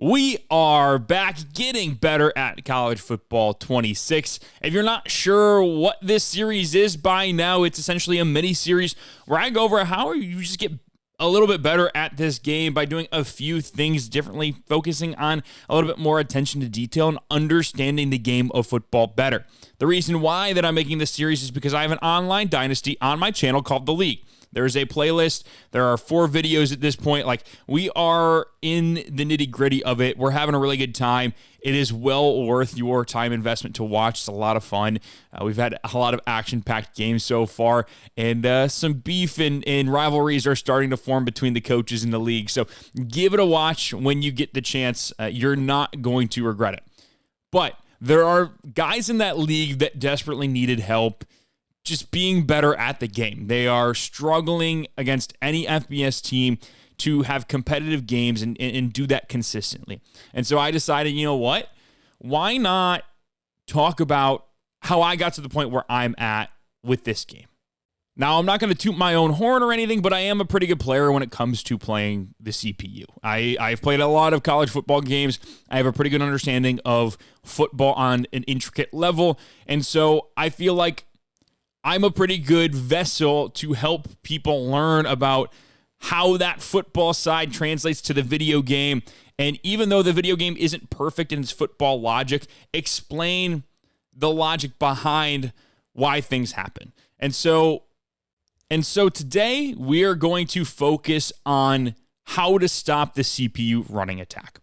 We are back getting better at College Football 26. If you're not sure what this series is by now, it's essentially a mini series where I go over how you just get a little bit better at this game by doing a few things differently, focusing on a little bit more attention to detail and understanding the game of football better. The reason why that I'm making this series is because I have an online dynasty on my channel called The League. There's a playlist. There are 4 videos at this point. Like, we are in the nitty-gritty of it. We're having a really good time. It is well worth your time investment to watch. It's a lot of fun. We've had a lot of action-packed games so far, and some beef and rivalries are starting to form between the coaches in the league. So give it a watch when you get the chance. You're not going to regret it. But there are guys in that league that desperately needed help just being better at the game. They are struggling against any FBS team to have competitive games and do that consistently. And so I decided, you know what? Why not talk about how I got to the point where I'm at with this game? Now, I'm not going to toot my own horn or anything, but I am a pretty good player when it comes to playing the CPU. I've played a lot of college football games. I have a pretty good understanding of football on an intricate level. And so I feel like I'm a pretty good vessel to help people learn about how that football side translates to the video game. And even though the video game isn't perfect in its football logic, explain the logic behind why things happen. And so today we are going to focus on how to stop the CPU running attack.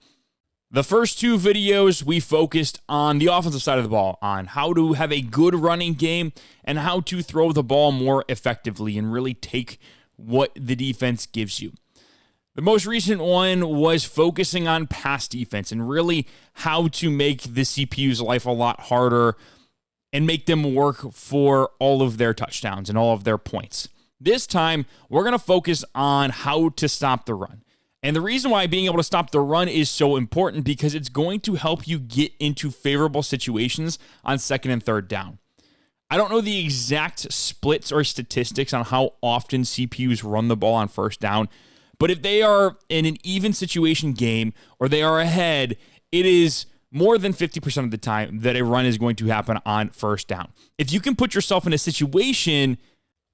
The first 2 videos, we focused on the offensive side of the ball, on how to have a good running game and how to throw the ball more effectively and really take what the defense gives you. The most recent one was focusing on pass defense and really how to make the CPU's life a lot harder and make them work for all of their touchdowns and all of their points. This time, we're going to focus on how to stop the run. And the reason why being able to stop the run is so important because it's going to help you get into favorable situations on 2nd and 3rd down. I don't know the exact splits or statistics on how often CPUs run the ball on 1st down, but if they are in an even situation game or they are ahead, it is more than 50% of the time that a run is going to happen on 1st down. If you can put yourself in a situation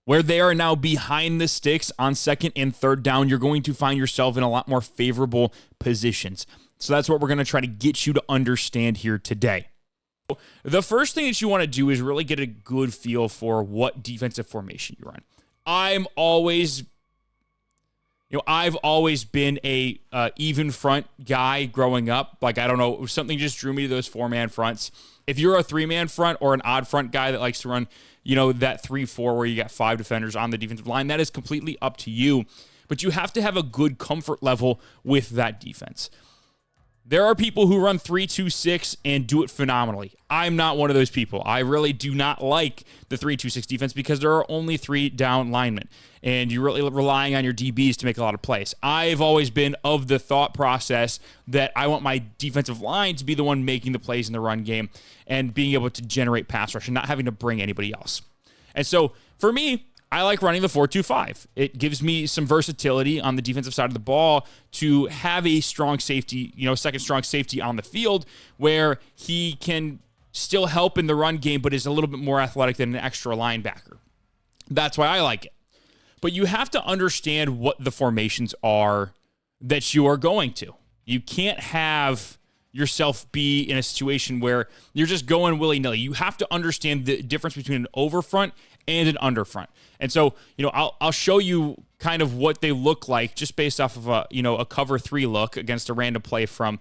where they are now behind the sticks on 2nd and 3rd down, you're going to find yourself in a lot more favorable positions. So that's what we're going to try to get you to understand here today. The first thing that you want to do is really get a good feel for what defensive formation you run. I've always been a even front guy growing up. Like, I don't know, something just drew me to those 4-man fronts. If you're a 3-man front or an odd front guy that likes to run, that 3-4 where you got 5 defenders on the defensive line, that is completely up to you. But you have to have a good comfort level with that defense. There are people who run 3-2-6 and do it phenomenally. I'm not one of those people. I really do not like the 3-2-6 defense because there are only 3 down linemen, and you're really relying on your DBs to make a lot of plays. I've always been of the thought process that I want my defensive line to be the one making the plays in the run game and being able to generate pass rush and not having to bring anybody else. And so for me, I like running the 4-2-5. It gives me some versatility on the defensive side of the ball to have a strong safety, second strong safety on the field where he can still help in the run game, but is a little bit more athletic than an extra linebacker. That's why I like it. But you have to understand what the formations are that you are going to. You can't have yourself be in a situation where you're just going willy-nilly. You have to understand the difference between an overfront and an underfront. And so, I'll show you kind of what they look like just based off of a cover 3 look against a random play from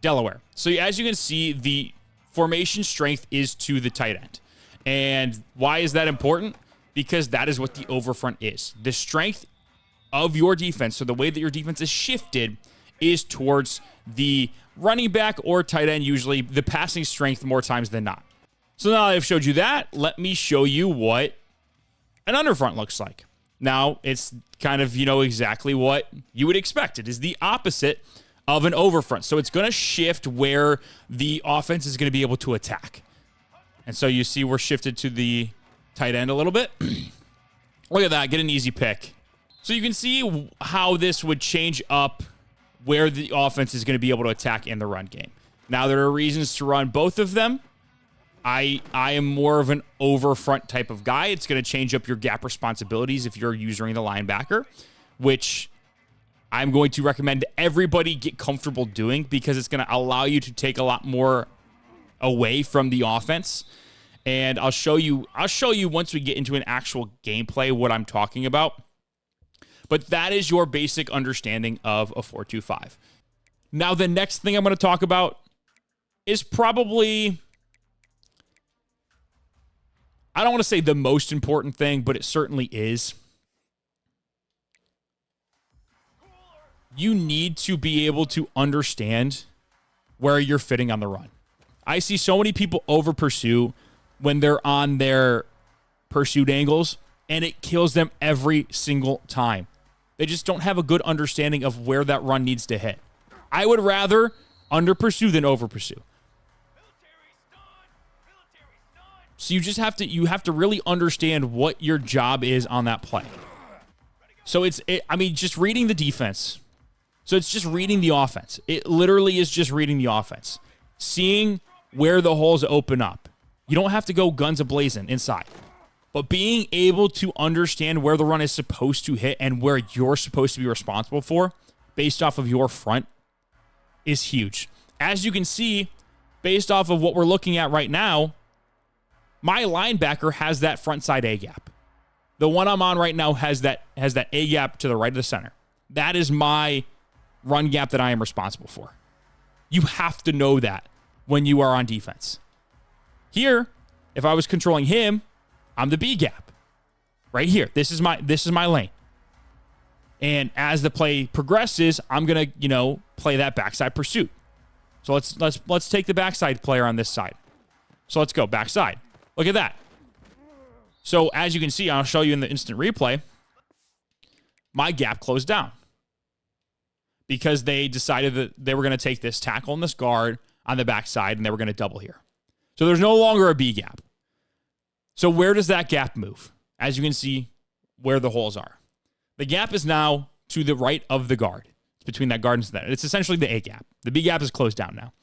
Delaware. So as you can see, the formation strength is to the tight end. And why is that important? Because that is what the overfront is. The strength of your defense, so the way that your defense is shifted, is towards the running back or tight end, usually the passing strength more times than not. So now that I've showed you that, let me show you what an underfront looks like. Now, it's kind of, exactly what you would expect. It is the opposite of an overfront. So it's going to shift where the offense is going to be able to attack. And so you see we're shifted to the tight end a little bit. Look at that. Get an easy pick. So you can see how this would change up where the offense is going to be able to attack in the run game. Now, there are reasons to run both of them. I am more of an overfront type of guy. It's going to change up your gap responsibilities if you're using the linebacker, which I'm going to recommend everybody get comfortable doing because it's going to allow you to take a lot more away from the offense. And I'll show you once we get into an actual gameplay what I'm talking about. But that is your basic understanding of a 4-2-5. Now, the next thing I'm going to talk about is probably, I don't want to say the most important thing, but it certainly is. You need to be able to understand where you're fitting on the run. I see so many people over pursue when they're on their pursuit angles, and it kills them every single time. They just don't have a good understanding of where that run needs to hit. I would rather under pursue than over pursue. So you have to really understand what your job is on that play. So just reading the defense. So it's just reading the offense. It literally is just reading the offense. Seeing where the holes open up. You don't have to go guns a-blazing inside. But being able to understand where the run is supposed to hit and where you're supposed to be responsible for based off of your front is huge. As you can see, based off of what we're looking at right now, my linebacker has that front side A gap. The one I'm on right now has that A gap to the right of the center. That is my run gap that I am responsible for. You have to know that when you are on defense. Here, if I was controlling him, I'm the B gap. Right here. This is my lane. And as the play progresses, I'm gonna, play that backside pursuit. So let's take the backside player on this side. So let's go backside. Look at that. So as you can see, I'll show you in the instant replay, my gap closed down because they decided that they were going to take this tackle and this guard on the backside and they were going to double here. So there's no longer a B gap. So where does that gap move? As you can see where the holes are. The gap is now to the right of the guard. It's between that guard and that. It's essentially the A gap. The B gap is closed down now.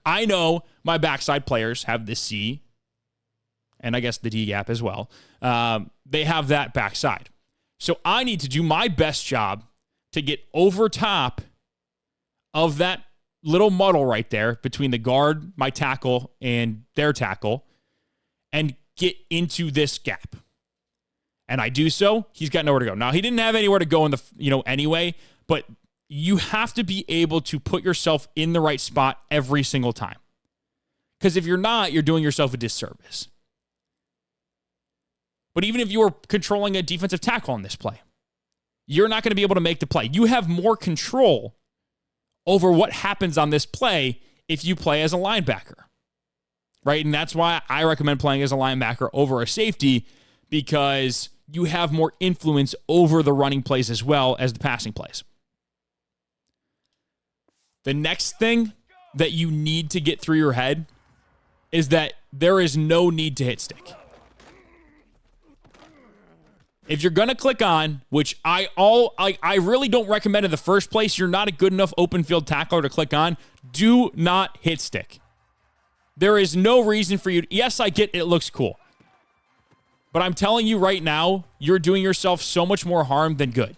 I know my backside players have the C and I guess the D gap as well. They have that backside. So I need to do my best job to get over top of that little muddle right there between the guard, my tackle, and their tackle, and get into this gap. And I do so. He's got nowhere to go. Now, he didn't have anywhere to go in the, anyway, but you have to be able to put yourself in the right spot every single time. Because if you're not, you're doing yourself a disservice. But even if you were controlling a defensive tackle on this play, you're not going to be able to make the play. You have more control over what happens on this play if you play as a linebacker, right? And that's why I recommend playing as a linebacker over a safety, because you have more influence over the running plays as well as the passing plays. The next thing that you need to get through your head is that there is no need to hit stick. If you're going to click on, which I really don't recommend in the first place, you're not a good enough open field tackler to click on, do not hit stick. There is no reason for you. Yes, I get it looks cool. But I'm telling you right now, you're doing yourself so much more harm than good.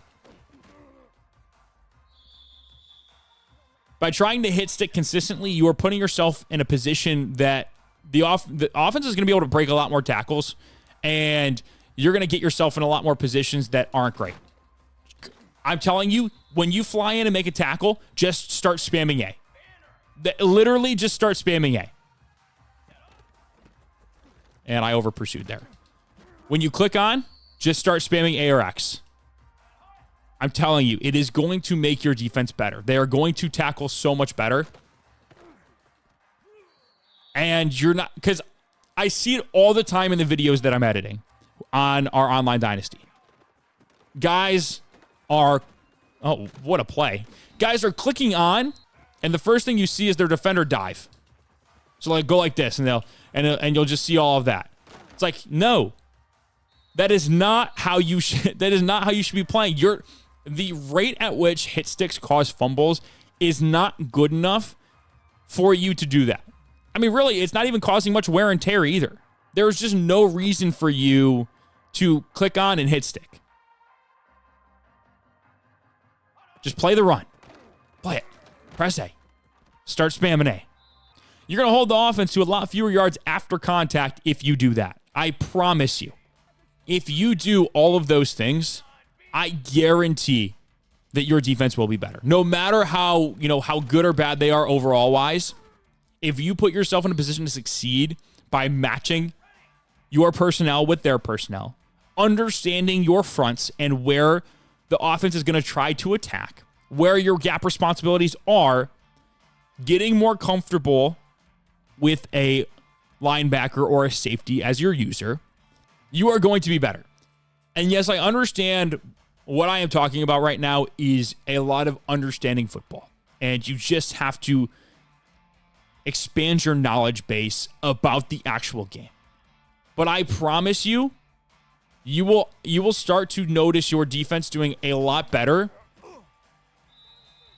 By trying to hit stick consistently, you are putting yourself in a position that the offense is going to be able to break a lot more tackles, and you're going to get yourself in a lot more positions that aren't great. I'm telling you, when you fly in and make a tackle, just start spamming A. Literally just start spamming A. And I over pursued there. When you click on, just start spamming A or X. I'm telling you, it is going to make your defense better. They are going to tackle so much better. And you're not, because I see it all the time in the videos that I'm editing on our online dynasty. Guys are, oh, what a play. Guys are clicking on, and the first thing you see is their defender dive. So like go like this, and you'll just see all of that. It's like, no. That is not how you should be playing. The rate at which hit sticks cause fumbles is not good enough for you to do that. I mean, really, it's not even causing much wear and tear either. There's just no reason for you to click on and hit stick. Just play the run. Play it. Press A. Start spamming A. You're going to hold the offense to a lot fewer yards after contact if you do that. I promise you. If you do all of those things, I guarantee that your defense will be better. No matter how good or bad they are overall wise, if you put yourself in a position to succeed by matching your personnel with their personnel, understanding your fronts and where the offense is going to try to attack, where your gap responsibilities are, getting more comfortable with a linebacker or a safety as your user, you are going to be better. And yes, I understand what I am talking about right now is a lot of understanding football. And you just have to expand your knowledge base about the actual game. But I promise you, you will start to notice your defense doing a lot better.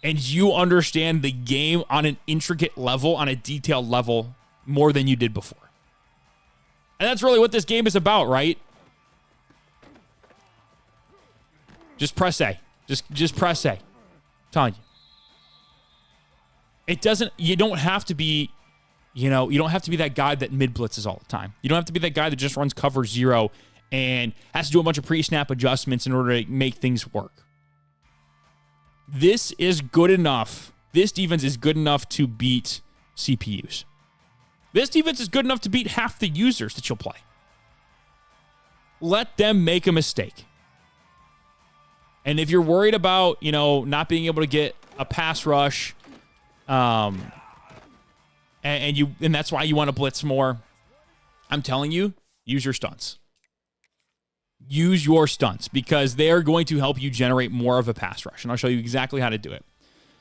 And you understand the game on an intricate level, on a detailed level, more than you did before. And that's really what this game is about, right? Just press A. Just press A. I'm telling you. You don't have to be that guy that mid-blitzes all the time. You don't have to be that guy that just runs cover zero and has to do a bunch of pre-snap adjustments in order to make things work. This is good enough. This defense is good enough to beat CPUs. This defense is good enough to beat half the users that you'll play. Let them make a mistake. And if you're worried about, not being able to get a pass rush, and that's why you want to blitz more, I'm telling you, use your stunts. Use your stunts because they're going to help you generate more of a pass rush. And I'll show you exactly how to do it.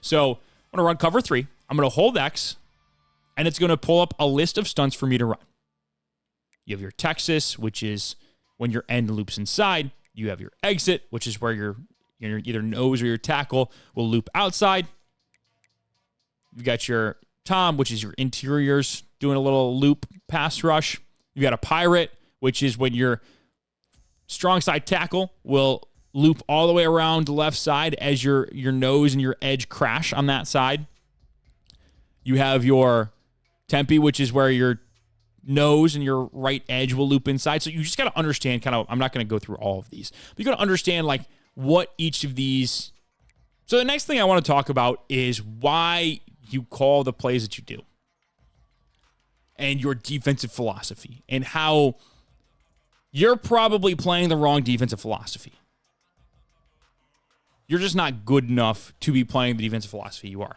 So I'm going to run cover 3. I'm going to hold X, and it's going to pull up a list of stunts for me to run. You have your Texas, which is when your end loops inside. You have your exit, which is where your either nose or your tackle will loop outside. You've got your Tom, which is your interiors doing a little loop pass rush. You've got a pirate, which is when your strong side tackle will loop all the way around the left side as your nose and your edge crash on that side. You have your Tempe, which is where your nose and your right edge will loop inside. So you just got to understand I'm not going to go through all of these, but you got to understand what each of these. So the next thing I want to talk about is why you call the plays that you do and your defensive philosophy and how you're probably playing the wrong defensive philosophy. You're just not good enough to be playing the defensive philosophy you are.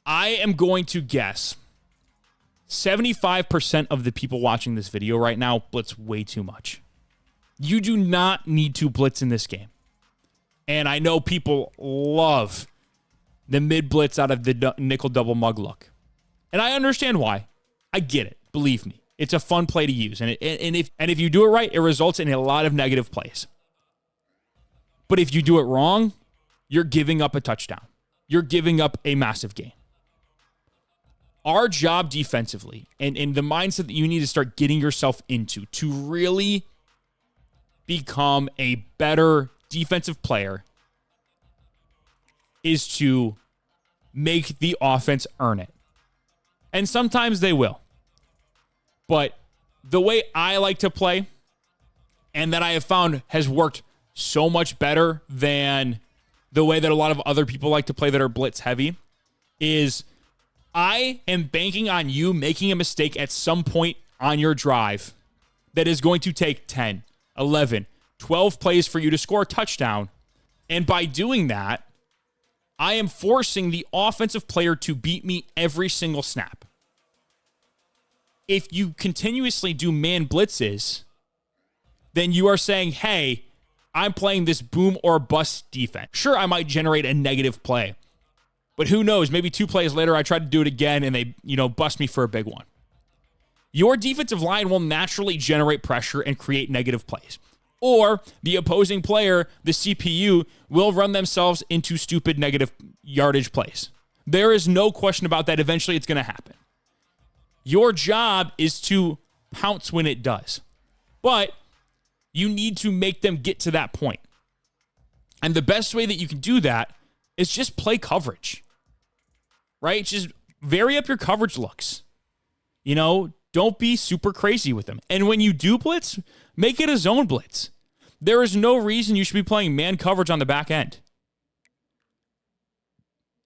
I am going to guess 75% of the people watching this video right now blitz way too much. You do not need to blitz in this game. And I know people love the mid-blitz out of the nickel double mug look. And I understand why. I get it. Believe me. It's a fun play to use. And if you do it right, it results in a lot of negative plays. But if you do it wrong, you're giving up a touchdown. You're giving up a massive gain. Our job defensively, and the mindset that you need to start getting yourself into to really become a better defensive player, is to make the offense earn it. And sometimes they will. But the way I like to play, and that I have found has worked so much better than the way that a lot of other people like to play that are blitz heavy, is I am banking on you making a mistake at some point on your drive that is going to take 10, 11, 12 plays for you to score a touchdown. And by doing that, I am forcing the offensive player to beat me every single snap. If you continuously do man blitzes, then you are saying, hey, I'm playing this boom or bust defense. Sure, I might generate a negative play, but who knows? Maybe 2 plays later, I try to do it again and they, bust me for a big one. Your defensive line will naturally generate pressure and create negative plays. or the opposing player, the CPU, will run themselves into stupid negative yardage plays. There is no question about that. Eventually, it's going to happen. Your job is to pounce when it does. But you need to make them get to that point. And the best way that you can do that is just play coverage, right? Just vary up your coverage looks. You know, don't be super crazy with them. And when you do blitz, make it a zone blitz. There is no reason you should be playing man coverage on the back end.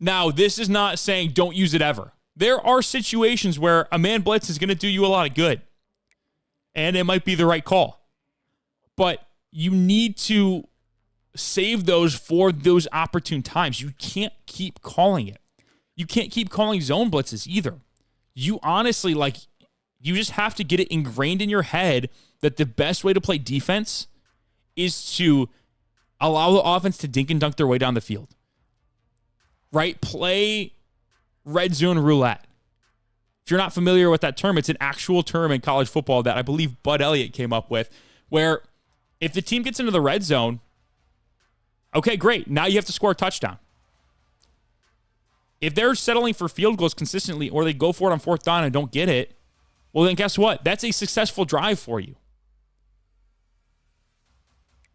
Now, this is not saying don't use it ever. There are situations where a man blitz is going to do you a lot of good. And it might be the right call. But you need to save those for those opportune times. You can't keep calling it. You can't keep calling zone blitzes either. You honestly, you just have to get it ingrained in your head that the best way to play defense is to allow the offense to dink and dunk their way down the field. Right? Play red zone roulette. If you're not familiar with that term, it's an actual term in college football that I believe Bud Elliott came up with, where if the team gets into the red zone, okay, great. Now you have to score a touchdown. If they're settling for field goals consistently or they go for it on fourth down and don't get it, well, then guess what? That's a successful drive for you.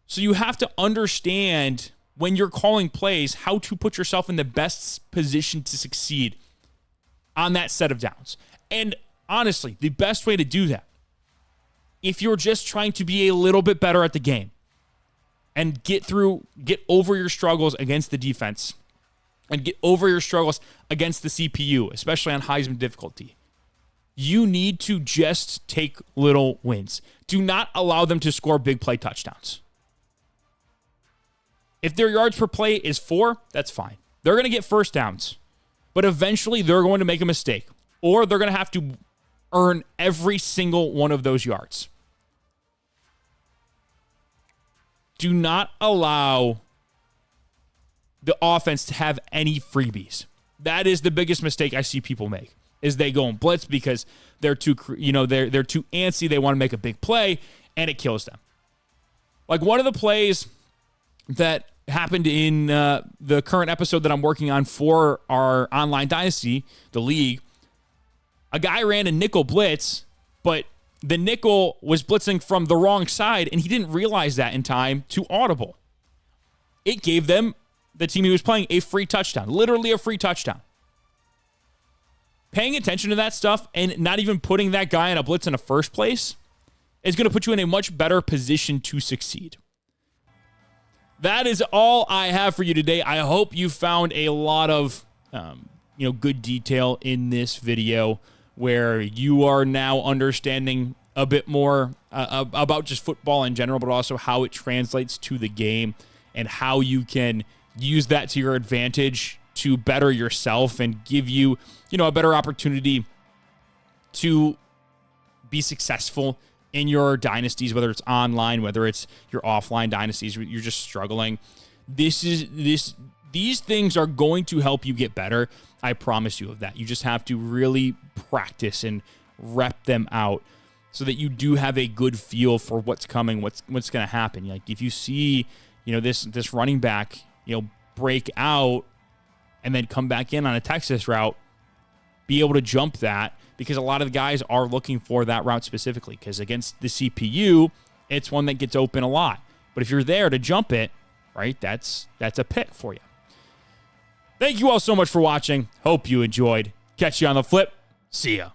So you have to understand when you're calling plays how to put yourself in the best position to succeed on that set of downs. And honestly, the best way to do that, if you're just trying to be a little bit better at the game and get over your struggles against the defense and get over your struggles against the CPU, especially on Heisman difficulty, you need to just take little wins. Do not allow them to score big play touchdowns. If their yards per play is 4, that's fine. They're going to get first downs, but eventually they're going to make a mistake, or they're going to have to earn every single one of those yards. Do not allow the offense to have any freebies. That is the biggest mistake I see people make, is they go and blitz because they're too antsy. They want to make a big play, and it kills them. Like one of the plays that happened in the current episode that I'm working on for our online dynasty, the league, a guy ran a nickel blitz, but the nickel was blitzing from the wrong side, and he didn't realize that in time to audible. It gave them, the team he was playing, a free touchdown, literally a free touchdown. Paying attention to that stuff and not even putting that guy in a blitz in the first place is going to put you in a much better position to succeed. That is all I have for you today. I hope you found a lot of good detail in this video where you are now understanding a bit more about just football in general, but also how it translates to the game and how you can use that to your advantage to better yourself and give you, a better opportunity to be successful in your dynasties, whether it's online, whether it's your offline dynasties, you're just struggling. These things are going to help you get better. I promise you of that. You just have to really practice and rep them out so that you do have a good feel for what's coming, what's going to happen. Like if you see, this running back, break out and then come back in on a Texas route, be able to jump that, because a lot of the guys are looking for that route specifically, because against the CPU, it's one that gets open a lot. But if you're there to jump it, right, that's a pick for you. Thank you all so much for watching. Hope you enjoyed. Catch you on the flip. See ya.